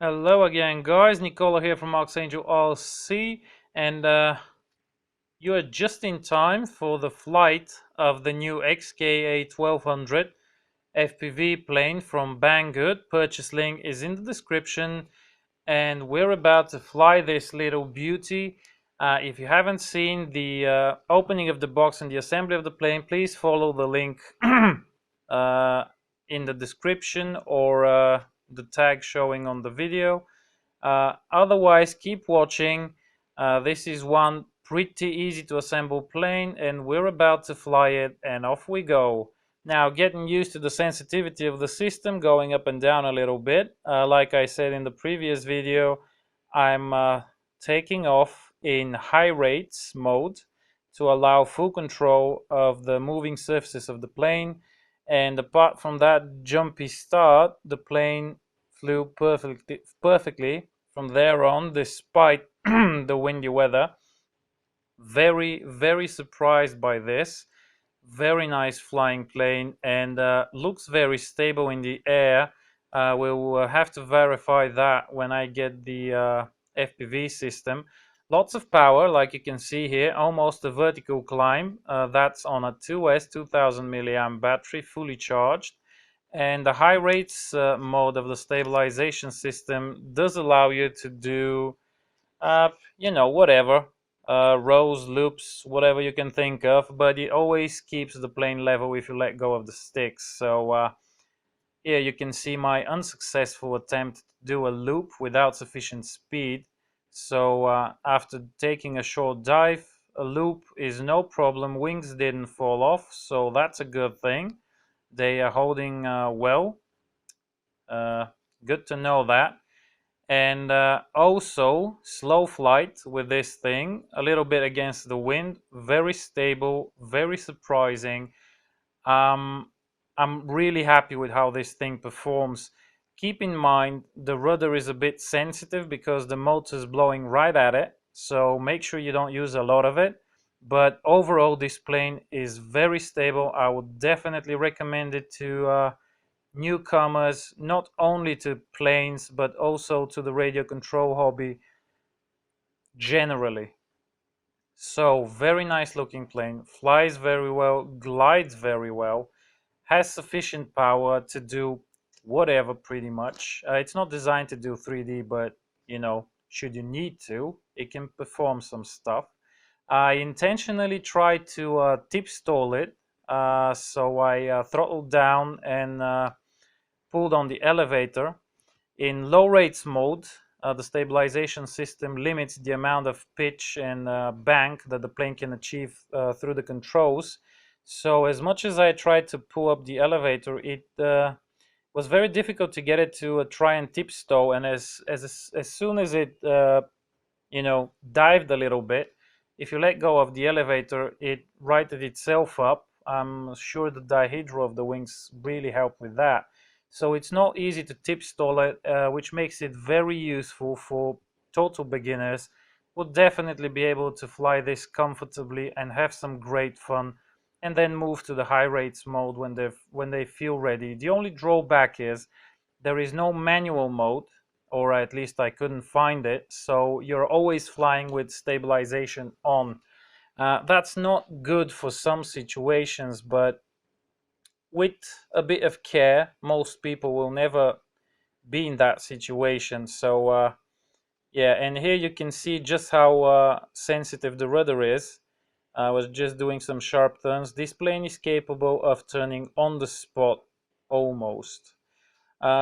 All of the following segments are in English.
Hello again, guys. Nicola here from Archangel RC, and you are just in time for the flight of the new XK A1200 FPV plane from Banggood. Purchase link is in the description, and we're about to fly this little beauty. If you haven't seen the opening of the box and the assembly of the plane, please follow the link uh, in the description or the tag showing on the video. Otherwise, keep watching. This is one pretty easy to assemble plane, and we're about to fly it, and off we go. Now, getting used to the sensitivity of the system, going up and down a little bit. Like I said in the previous video, I'm taking off in high rates mode to allow full control of the moving surfaces of the plane. And apart from that jumpy start, the plane flew perfectly from there on, despite the windy weather. Very surprised by this. Very nice flying plane, and looks very stable in the air. We'll have to verify that when I get the FPV system. Lots of power, like you can see here, almost a vertical climb. That's on a 2S 2000 milliamp battery, fully charged. And the high rates mode of the stabilization system does allow you to do, whatever, rows, loops, whatever you can think of, but it always keeps the plane level if you let go of the sticks. So here you can see my unsuccessful attempt to do a loop without sufficient speed. So after taking a short dive, a loop is no problem. Wings didn't fall off, so that's a good thing. They are holding well. Good to know that. And also slow flight with this thing, a little bit against the wind, very stable, very surprising. I'm really happy with how this thing performs. Keep in mind the rudder is a bit sensitive because the motor is blowing right at it, so make sure you don't use a lot of it. But overall, this plane is very stable. I would definitely recommend it to newcomers, not only to planes but also to the radio control hobby generally. So very nice looking plane, flies very well, glides very well, has sufficient power to do whatever pretty much. It's not designed to do 3D, but should you need to, it can perform some stuff. I intentionally tried to tip stall it, so I throttled down and pulled on the elevator. In low rates mode, the stabilization system limits the amount of pitch and bank that the plane can achieve through the controls. So as much as I tried to pull up the elevator, it was very difficult to get it to try and tip stow. And as soon as it dived a little bit, if you let go of the elevator, it righted itself up. I'm sure the dihedral of the wings really helped with that. So it's not easy to tip stall it, which makes it very useful for total beginners. Will definitely be able to fly this comfortably and have some great fun, and then move to the high rates mode when they feel ready. The only drawback is there is no manual mode, or at least I couldn't find it, so you're always flying with stabilization on. That's not good for some situations, but with a bit of care, most people will never be in that situation. So yeah, and here you can see just how sensitive the rudder is. I was just doing some sharp turns. This plane is capable of turning on the spot almost.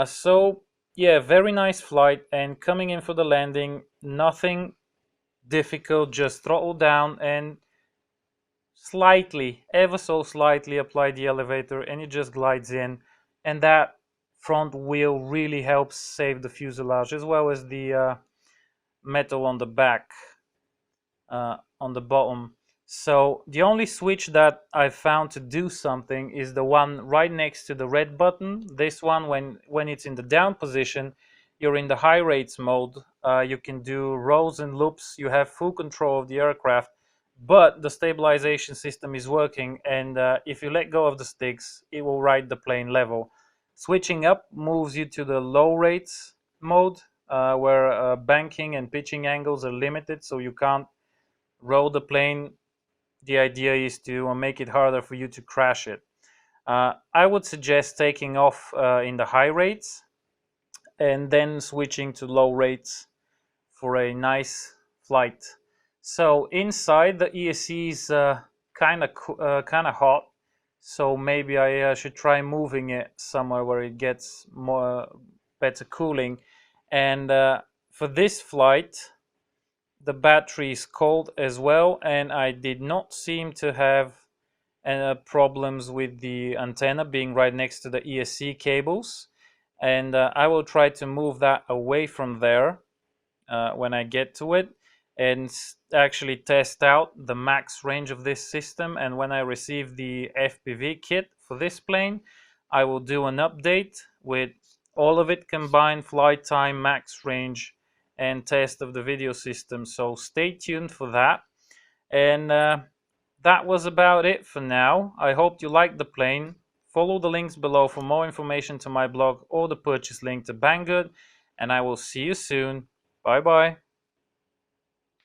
So yeah, very nice flight, and coming in for the landing, nothing difficult, just throttle down and slightly, ever so slightly apply the elevator, and it just glides in. And that front wheel really helps save the fuselage, as well as the metal on the back, on the bottom. So the only switch that I found to do something is the one right next to the red button. This one, when it's in the down position, you're in the high rates mode. You can do rolls and loops. You have full control of the aircraft, but the stabilization system is working, and if you let go of the sticks, it will ride the plane level. Switching up moves you to the low rates mode, where banking and pitching angles are limited, so you can't roll the plane. The idea is to make it harder for you to crash it. I would suggest taking off in the high rates and then switching to low rates for a nice flight. So inside, the ESC is kind of hot, so maybe I should try moving it somewhere where it gets more better cooling. And for this flight, the battery is cold as well, and I did not seem to have problems with the antenna being right next to the ESC cables. And I will try to move that away from there when I get to it and actually test out the max range of this system. And when I receive the FPV kit for this plane, I will do an update with all of it combined, flight time, max range, and test of the video system. So stay tuned for that. And that was about it for now. I hope you liked the plane. Follow the links below for more information to my blog or the purchase link to Banggood, and I will see you soon. Bye bye.